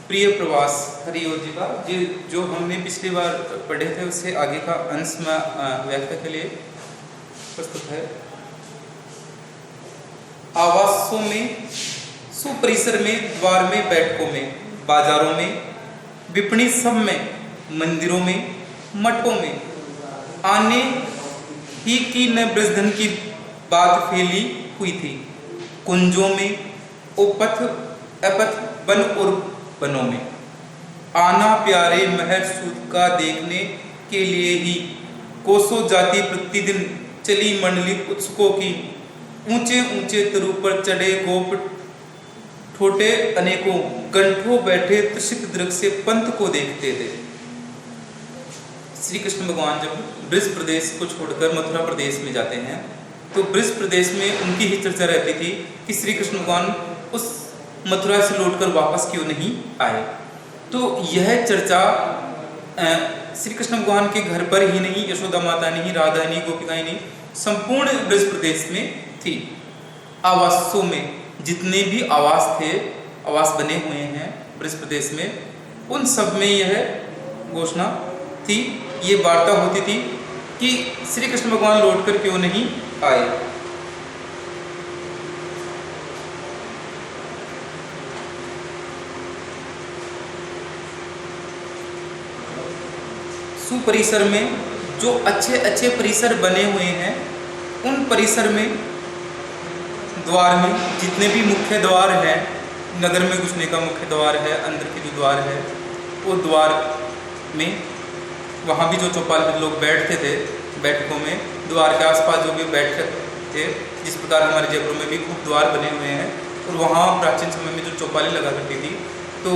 प्रिय प्रवास हरिओ जी का जो हमने पिछली बार पढ़े थे उससे आगे का अंश में व्याख्या के लिए प्रस्तुत है। आवासों में, सुपरिसर में, द्वार में, बैठकों में, बाजारों में, विपणि सब में, मंदिरों में, मठों में आने ही की न ब्रजधन की बात फैली हुई थी। कुंजों में, उपथ अपथ, वन और वनों में आना प्यारे महर सूत का देखने के लिए ही। कोसों जाति प्रतिदिन चली मंडली उत्सुकों की। ऊंचे ऊंचे तरु पर चढ़े गोप ठोटे अनेकों, गंठों बैठे त्रिषित दृक से पंथ को देखते थे। श्री कृष्ण भगवान जब ब्रज प्रदेश को छोड़कर मथुरा प्रदेश में जाते हैं तो ब्रज प्रदेश में उनकी ही चर्चा रहती थी कि श्री कृष्ण भगवान उस मथुरा से लौटकर वापस क्यों नहीं आए। तो यह चर्चा श्री कृष्ण भगवान के घर पर ही नहीं, यशोदा माता नहीं, राधा नहीं, गोपिकाएं नहीं, संपूर्ण ब्रज प्रदेश में थी। आवासों में जितने भी आवास थे, आवास बने हुए हैं ब्रज प्रदेश में, उन सब में यह घोषणा थी, ये वार्ता होती थी कि श्री कृष्ण भगवान लौटकर क्यों नहीं आए। सुपरिसर में जो अच्छे अच्छे परिसर बने हुए हैं, उन परिसर में, द्वार में, जितने भी मुख्य द्वार हैं, नगर में घुसने का मुख्य द्वार है, अंदर के जो द्वार है वो द्वार में, वहाँ भी जो चौपाल लोग बैठते थे बैठकों में, द्वार के आसपास जो भी बैठक थे, जिस प्रकार हमारे जयपुर में भी खूब द्वार बने हुए हैं, और वहाँ प्राचीन समय में जो चौपालें लगा करती थी, तो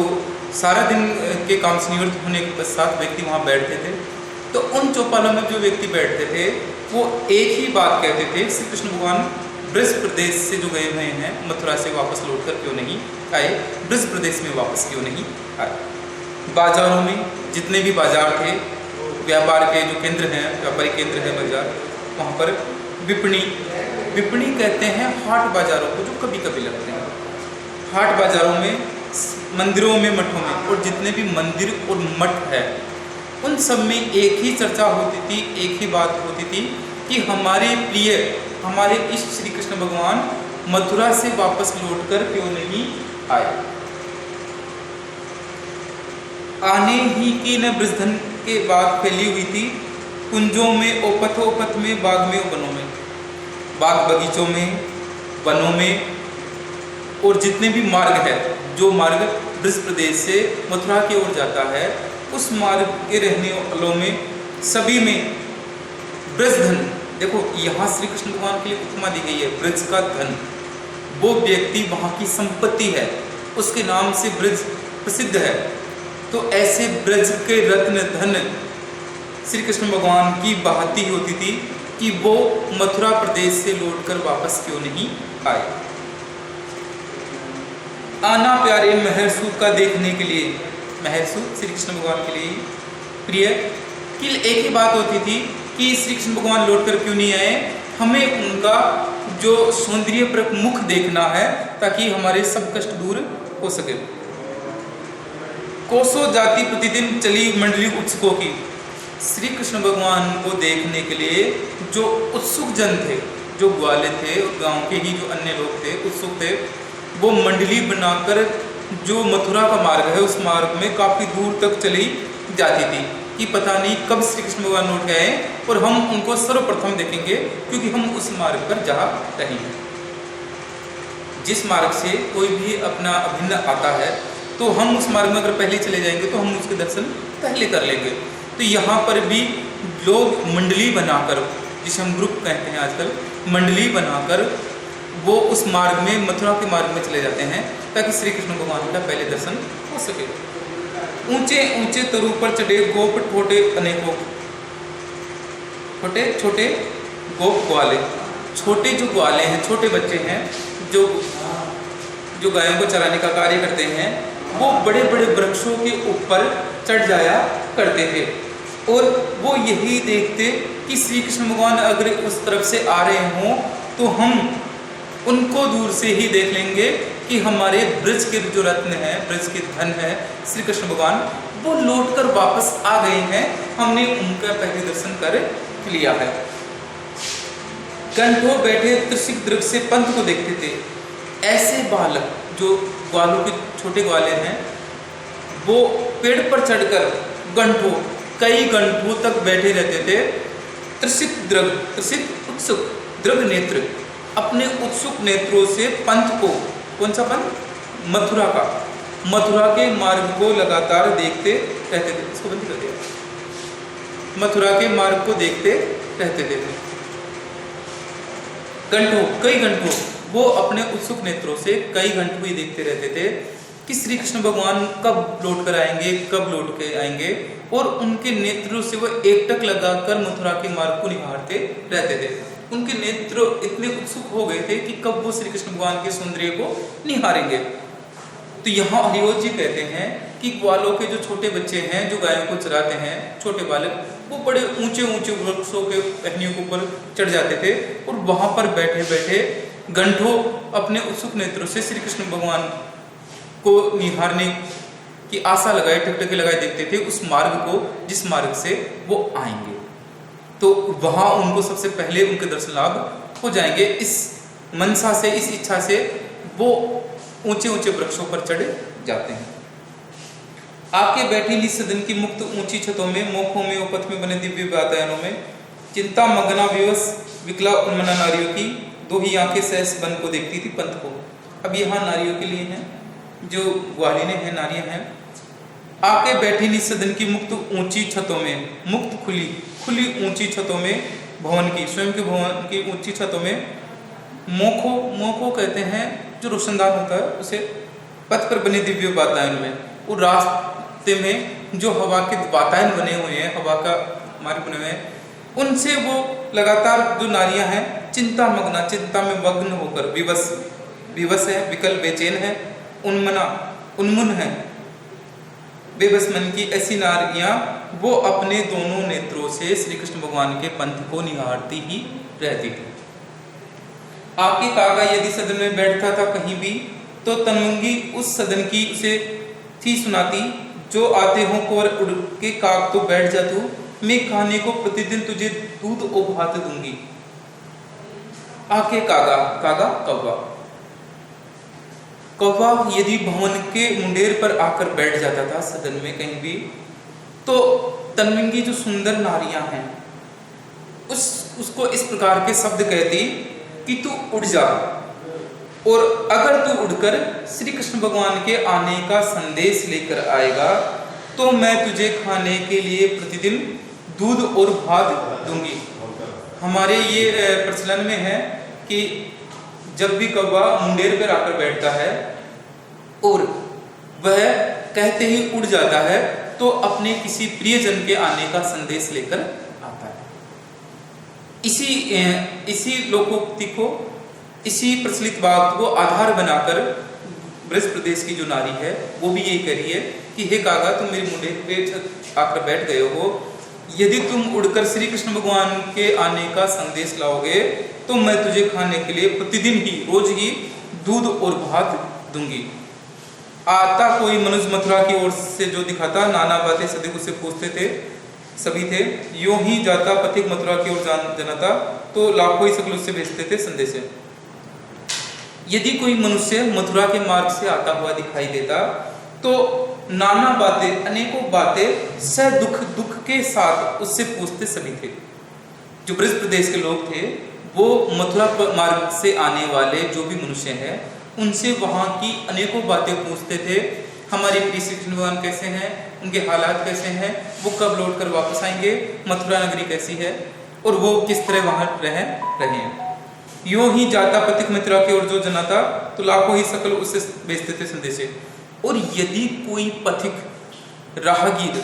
सारा दिन के काम से निवृत्त होने के पश्चात व्यक्ति वहाँ बैठते थे। तो उन चौपालों में जो व्यक्ति बैठते थे वो एक ही बात कहते थे, श्री कृष्ण भगवान ब्रज प्रदेश से जो गए हुए हैं, मथुरा से वापस लौटकर क्यों नहीं आए, ब्रज प्रदेश में वापस क्यों नहीं आए। बाजारों में जितने भी बाजार थे, व्यापार के जो केंद्र हैं, व्यापारी केंद्र है बाजार, वहाँ पर विपणि कहते हैं हाट बाजारों को जो कभी कभी लगते हैं। हाट बाजारों में, मंदिरों में, मठों में, और जितने भी मंदिर और मठ है उन सब में एक ही चर्चा होती थी, एक ही बात होती थी कि हमारे प्रिय, हमारे इष्ट श्री कृष्ण भगवान मथुरा से वापस लौटकर क्यों नहीं आए। आने ही की न ब्रजधन के बाद फैली हुई थी। कुंजों में, ओपथ में, बाग में, वनों में, बाग बगीचों में, वनों में, और जितने भी मार्ग है, जो मार्ग ब्रज प्रदेश से मथुरा की ओर जाता है, उस मार्ग के रहने वालों में, सभी में ब्रजधन। देखो यहाँ श्री कृष्ण भगवान के लिए उपमा दी गई है, ब्रज का धन, वो व्यक्ति वहाँ की संपत्ति है, उसके नाम से ब्रज प्रसिद्ध है। तो ऐसे ब्रज के रत्न धन श्री कृष्ण भगवान की बहाती होती थी कि वो मथुरा प्रदेश से लौटकर वापस क्यों नहीं आए। आना प्यारे महर सूत का देखने के लिए, महर सूत श्री कृष्ण भगवान के लिए प्रिय कि एक ही बात होती थी कि श्री कृष्ण भगवान लौटकर क्यों नहीं आए, हमें उनका जो सौंदर्यप्रक मुख देखना है ताकि हमारे सब कष्ट दूर हो सके। कोसों जाति प्रतिदिन चली मंडली उत्सुकों की। श्री कृष्ण भगवान को देखने के लिए जो उत्सुक जन थे, जो ग्वाले थे, गांव के ही जो अन्य लोग थे, उत्सुक थे, वो मंडली बनाकर जो मथुरा का मार्ग है उस मार्ग में काफ़ी दूर तक चली जाती थी कि पता नहीं कब श्री कृष्ण भगवान लौट के आए और हम उनको सर्वप्रथम देखेंगे, क्योंकि हम उस मार्ग पर जा रहे हैं। जिस मार्ग से कोई भी अपना अभिन्न आता है तो हम उस मार्ग में अगर पहले चले जाएंगे तो हम उसके दर्शन पहले कर लेंगे। तो यहाँ पर भी लोग मंडली बनाकर, जिसे हम ग्रुप कहते हैं आजकल, मंडली बनाकर वो उस मार्ग में, मथुरा के मार्ग में चले जाते हैं ताकि श्री कृष्ण भगवान का पहले दर्शन हो सके। ऊंचे ऊंचे तरु पर चढ़े गोप ठोटे अनेकों, छोटे छोटे गोप ग्वाले, छोटे जो ग्वाले हैं, छोटे बच्चे हैं जो गायों को चराने का कार्य करते हैं, वो बड़े बड़े वृक्षों के ऊपर चढ़ जाया करते थे और वो यही देखते कि श्री कृष्ण भगवान अगर उस तरफ से आ रहे हों तो हम उनको दूर से ही देख लेंगे कि हमारे ब्रज के जो रत्न है, ब्रज के धन है श्री कृष्ण भगवान, वो लौट कर वापस आ गए हैं। हमने उनका पहले दर्शन कर लिया है। कंठों बैठे त्रिशिक दृग से पंथ को देखते थे। ऐसे बालक जो ग्वालों के छोटे ग्वाले हैं, वो पेड़ पर चढ़कर घंटों, कई घंटों तक बैठे रहते थे। त्रिशिक दृग, त्रिशिक उत्सुक, दृग नेत्र, अपने उत्सुक नेत्रों से पंथ को, कौन सा पंथ? मथुरा का, मथुरा के मार्ग को लगातार देखते रहते थे। इसको बंद कर दिया। मथुरा के मार्ग को देखते रहते थे। घंटों, कई घंटों वो अपने उत्सुक नेत्रों से कई घंटों ही देखते रहते थे कि श्री कृष्ण भगवान कब लौट कर आएंगे, कब लौट के आएंगे, और उनके नेत्रों से वो एकटक लगाकर मथुरा के मार्ग को निहारते रहते थे। उनके नेत्र इतने उत्सुक हो गए थे कि कब वो श्री कृष्ण भगवान के सौंदर्य को निहारेंगे। तो यहाँ हरिओं जी कहते हैं कि ग्वालों के जो छोटे बच्चे हैं, जो गायों को चराते हैं, छोटे बालक, वो बड़े ऊंचे ऊंचे वृक्षों के टहनियों के ऊपर चढ़ जाते थे और वहां पर बैठे बैठे घंटों अपने उत्सुक नेत्रों से श्री कृष्ण भगवान को निहारने की आशा लगाए, टकटके लगाए देखते थे उस मार्ग को जिस मार्ग से वो आएंगे। तो वहां उनको सबसे पहले उनके दर्शन लाभ हो जाएंगे। इस मनसा से, इस इच्छा से वो ऊंचे ऊंचे वृक्षों पर चढ़ जाते हैं। आके बैठी निज सदन की मुक्त ऊंची छतों में, मोखों में, उपथ में बने दिव्य वातायनों में, चिंता मगना विवश विकला उन्मना नारियों की दो ही आंखें सहस बन को देखती थी पंथ को। अब यहाँ नारियों के लिए हैं, जो ग्वालिने हैं, नारियां हैं। आके बैठी निज सदन की मुक्त ऊंची छतों में, मुक्त खुली खुली ऊंची छतों में भवन की, स्वयं के भवन की ऊंची छतों में, मोखो, मोखो कहते हैं जो रोशनदान होता है उसे, पथ पर बने दिव्य वातायन में, और रास्ते में जो हवा के वातायन बने हुए हैं, हवा का मार्ग बने हुए हैं, उनसे वो लगातार जो नारियां हैं चिंता मग्ना, चिंता में मग्न होकर, विवश, विवश है, विकल, बेचैन है, उन्मना, उन्मुन है, बेबस मन की ऐसी नारियां वो अपने दोनों नेत्रों से श्री कृष्ण भगवान के पंथ को निहारती ही रहती थी। आके कागा यदि सदन में बैठता था कहीं भी, तो तनमुंगी उस सदन की उसे थी सुनाती, जो आते हों कुंवर उड़ के काग तो बैठ जा तू, मैं खाने को प्रतिदिन तुझे दूध और भात दूंगी। आके कागा, कागा कौवा, कौवा यदि भवन के मुंडेर पर आकर बैठ जाता था सदन में कहीं भी, तो तनमिंगी जो सुंदर नारियां हैं उसको इस प्रकार के शब्द कहती कि तू उड़ जा, और अगर तू उड़कर श्री कृष्ण भगवान के आने का संदेश लेकर आएगा तो मैं तुझे खाने के लिए प्रतिदिन दूध और भात दूंगी। हमारे ये प्रचलन में है कि जब भी कौवा मुंडेर पर आकर बैठता है और वह कहते ही उड़ जाता है तो अपने किसी प्रियजन के आने का संदेश लेकर आता है। इसी लोकोक्ति को, इसी प्रचलित बात को आधार बनाकर ब्रज प्रदेश की जो नारी है वो भी यही कह रही है कि हे कागा, तुम मेरे मुंडेर पे आकर बैठ गए हो, यदि तुम उड़कर श्री कृष्ण भगवान के आने का संदेश लाओगे तो मैं तुझे खाने के लिए प्रतिदिन ही, रोज ही दूध और भात दूंगी। आता कोई मनुष्य मथुरा की ओर से जो दिखाता, नाना बातें सदैव उससे पूछते थे, सभी थे, यूं ही जाता पथिक मथुरा की ओर जनाता, तो लाखों ही सकल उससे भेजते थे संदेश। यदि कोई मनुष्य मथुरा के मार्ग से आता हुआ दिखाई देता तो नाना बातें, अनेकों बातें सह दुख के साथ उससे पूछते सभी थे। जो ब्रज प्रदेश के लोग थे वो मथुरा मार्ग से आने वाले जो भी मनुष्य हैं उनसे वहाँ की अनेकों बातें पूछते थे। हमारे प्रिय श्री कृष्ण भगवान कैसे हैं, उनके हालात कैसे हैं, वो कब लौट कर वापस आएंगे, मथुरा नगरी कैसी है और वो किस तरह वहाँ रहे हैं। यूं ही जाता पथिक मथुरा की ओर जो जनाता, तो लाखों ही सकल उससे भेजते थे संदेशे। और यदि कोई पथिक राहगीर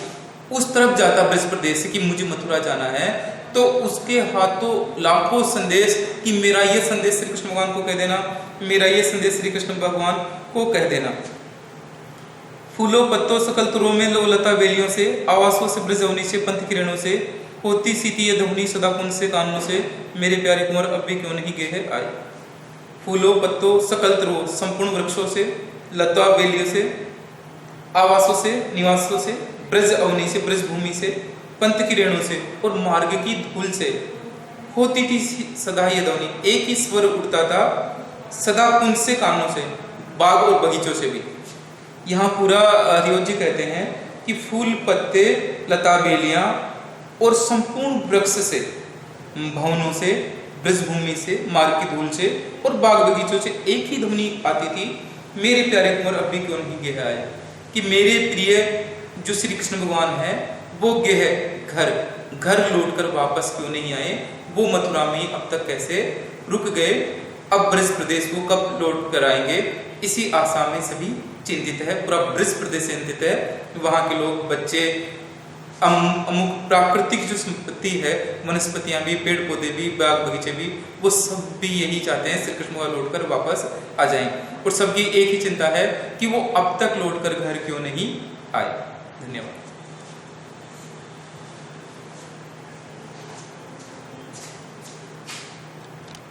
उस तरफ जाता ब्रज प्रदेश से कि मुझे मथुरा जाना है, तो उसके हाथों लाखों संदेश कि मेरा ये संदेश श्री कृष्ण भगवान को कह देना, मेरा ये संदेश श्री कृष्ण भगवान को कह देना। फूलों पत्तों सकल तुरों में लता बेलियों से, आवासों से ब्रजवनी से, पंथ किरणों से, होती सीती ये धुनी सदा कुंज से कानों से, मेरे प्यारे कुंवर अब भी क्यों नहीं गए है आए। फूलों पत्तों सकल तरह संपूर्ण वृक्षों से, लता बेलियों से, आवासों से, निवासों से, ब्रज अवनी से, ब्रज भूमि से, पंथ की रेणु से और मार्ग की धूल से होती थी सदा ये ध्वनि। एक ही स्वर उठता था सदा कुंज से, कानों से, बाग और बगीचों से भी। यहाँ पूरा हरिओं जी कहते हैं कि फूल पत्ते, लता बेलियां और संपूर्ण वृक्ष से, भवनों से, ब्रजभूमि से, मार्ग की धूल से और बाग बगीचों से एक ही ध्वनि आती थी, मेरे प्यारे कुंवर अब भी क्यों नहीं गेह आए। कि मेरे प्रिय जो श्री कृष्ण भगवान है वो गेह घर लौट कर वापस क्यों नहीं आए, वो मथुरा में अब तक कैसे रुक गए, अब ब्रज प्रदेश को कब लौट कर आएंगे, इसी आशा में सभी चिंतित है। पूरा ब्रज प्रदेश चिंतित है। वहाँ के लोग, बच्चे, अमुक प्राकृतिक जो संपत्ति है, वनस्पतियां भी, पेड़ पौधे भी, बाग बगीचे भी, वो सब भी यही चाहते हैं श्री कृष्ण लौट कर वापस आ जाएं। और सबकी एक ही चिंता है कि वो अब तक लौट कर घर क्यों नहीं आए। धन्यवाद।